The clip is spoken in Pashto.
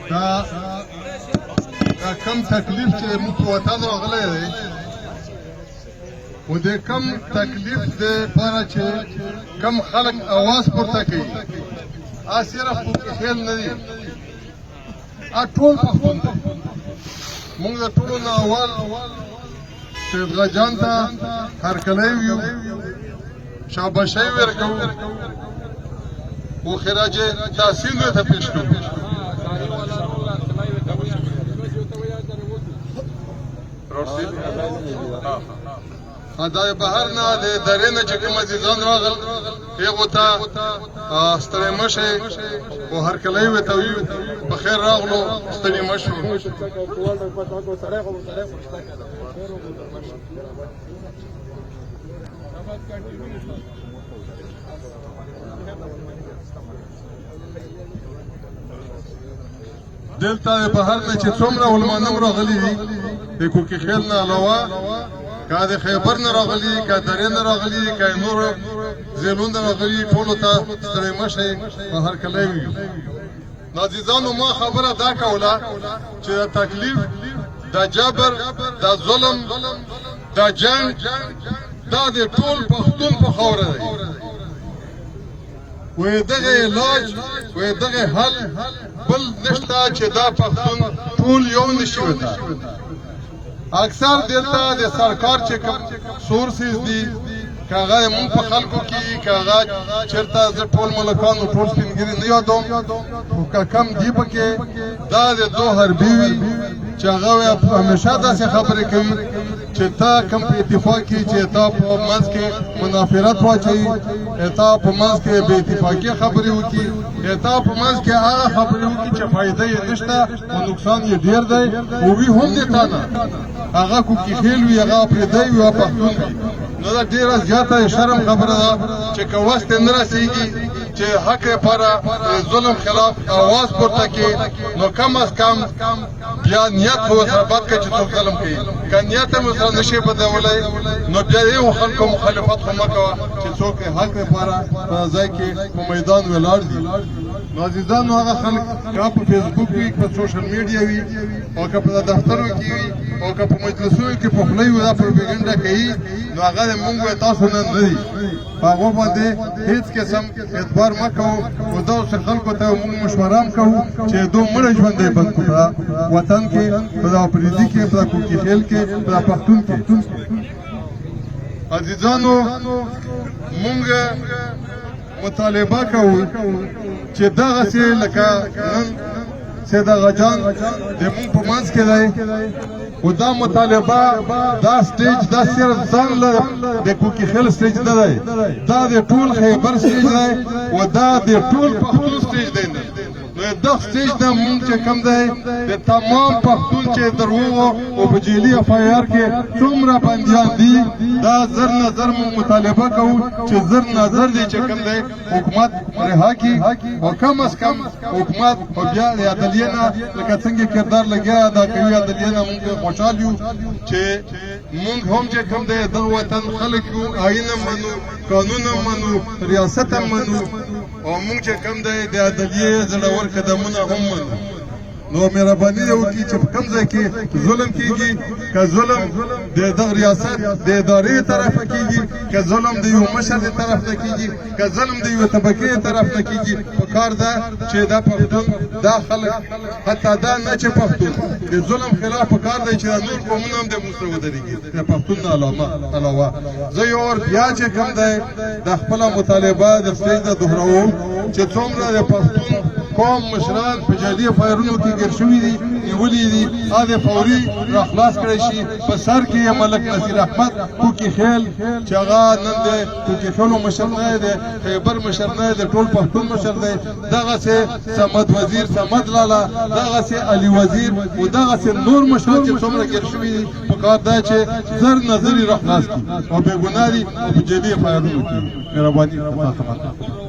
دا کم تکلیف چې موږ په وطن راغلی دی و د کم تکلیف د پاره چې کم خلک اواز پورته کوي صرف خیل نه دي ټول پښتون دی موږ د ټولو نه اول سیدغا جان ته هرکلی ویو شاباشي ورکوو و خراج تحسین ته پیش کوو دا بهر نه د درې نه چې کوم عزیزان راغل هغو ته ستړی مه شئ خو هرکلی ورته ویو بخیر راغلو ستړي مه شو دلته د بهر نه چې څومره علمانم راغلي دي د کوکي خیل نه علاوه که د خیبر نه راغلي که درې نه راغلي که نورو ضلعو نه راغلي ټولو ته ستړی مه شئ او هرکلی ویو نو عزیزانو ما خبره دا کوله چې د تکلیف د جبر د ظلم د جنګ دا د ټول پښتون په خاوره دی وی دغه علاج وی دغه حل بل نشته چې دا پښتون ټول یو نشي وته اکثر دلته د سرکار چې کوم سورسز دي که هغه مونږ په خلکو کې که هغه چېرته زه ټول ملکان او ټول سپینګري نه یادوم خو که کم دي پکې دا د دو حربي وي چې هغه همیشه داسې خبرې کوي چې تا کوم په اتفاق کې چې تا په منځ کې منافرت واچوي تا په منځ کې بې اتفاقي خبرې وکړي تا په منځ کې هغه خبرې وکړي چې فایده یې نشته او نقصان یې ډېر دی او وي هم د تا نه هغه کوکي خیل وي هغه پردی وي او پښتون وي نو دا ډېره زیاته شرم خبره ده چې که وس ته نه رسېږي چې حق لپاره ظلم خلاف اواز پورته کړي نو کم از کم بیا نیت خو ورسره بد کړي چې څوک ظلم کوي که نیت هم ورسره نشي بدولی نو بیا د یو خلکو مخالفت خو مه کوه چې څوک حق لپاره په ځای کې په میدان ولاړ دي نو عزیزانو هغه خلک که په فیسبوک وي په سوشل میډیا وي او که په دفترو کې وي او که په مجلسونو کې په خوله وي دا پروپاګنډه کوي نو هغه د مونږ تاسو نه نه دي په هغو باندې هېڅ قسم اعتبار مه کوو خو داسې خلکو ته مونږ مشوره هم کوو چې دو مړه ژوندی بند کړو په وطن کې په دا پردي کې په دا کوکي خیل کې په دا پښتون کې عزیزانو مونږ مطالبه کوو چې دغسې لکه نن سیدغا جان د مونږ په منځ کې دی خو دا مطالبه دا سټیج دا صرف ځان له د کوکي خیل سټیج نه دی دا د ټول خیبر سټیج دی او دا د ټول پښتون سټیج دی نو دغه سټیج نه مونږ چې کوم دی د تمام پښتون چې دروغو او په جیلي اف آی آر کې څومره بندیان دي دا زر نظر مونږ مطالبه کوو چې زر نظر دی چې کوم دی حکومت رها کړي او کم از کم حکومت او بیا د عدلیې نه لکه څنګه کردار لګیا دا کوي عدلیې نه مونږ خوشحال یو چې مونږ هم چې کوم دی دغه وطن خلک یو آیین هم منو قانون هم منو ریاست هم منو او مونږ چې کوم دی د عدلیې زړور قدمونه هم منو نو مهرباني دې وکړي چې په کوم ځای کې ظلم کېږي که ظلم د دغه ریاست د ادارې طرفه کېږي که ظلم د یو مشر د طرف نه کېږي که ظلم د یو طبقې طرف نه کېږي پکار ده چې دا پښتون دا خلک حتی دا نه چې پښتون د ظلم خلاف پکار دی چې دا نور قومونه هم د موږ سره ودرېږي د پښتون نه علاوه زه یو ور بیا چې کوم دی د خپله مطالبه د سټیج نه دوهروم چې څومره د پښتون قوم مشران په جعلي فایرونو کې ګیر شوي دي نیولي دي هغه فوري را خلاص کړی شي په سر کې یې ملک نصیر احمد کوکي خیل چې هغه نن د کوکي خیلو مشر نه دی خیبر مشر نه دی ټول پښتون مشر دی دغسې صمد وزیر صمد لالا دغسې علي وزیر او دغسې نور مشران چې څومره ګیر شوي دي پکار دی چې زر نظر یې را خلاص کړي او بې ګناه دي او په جعلي فایرونو کې مهرباني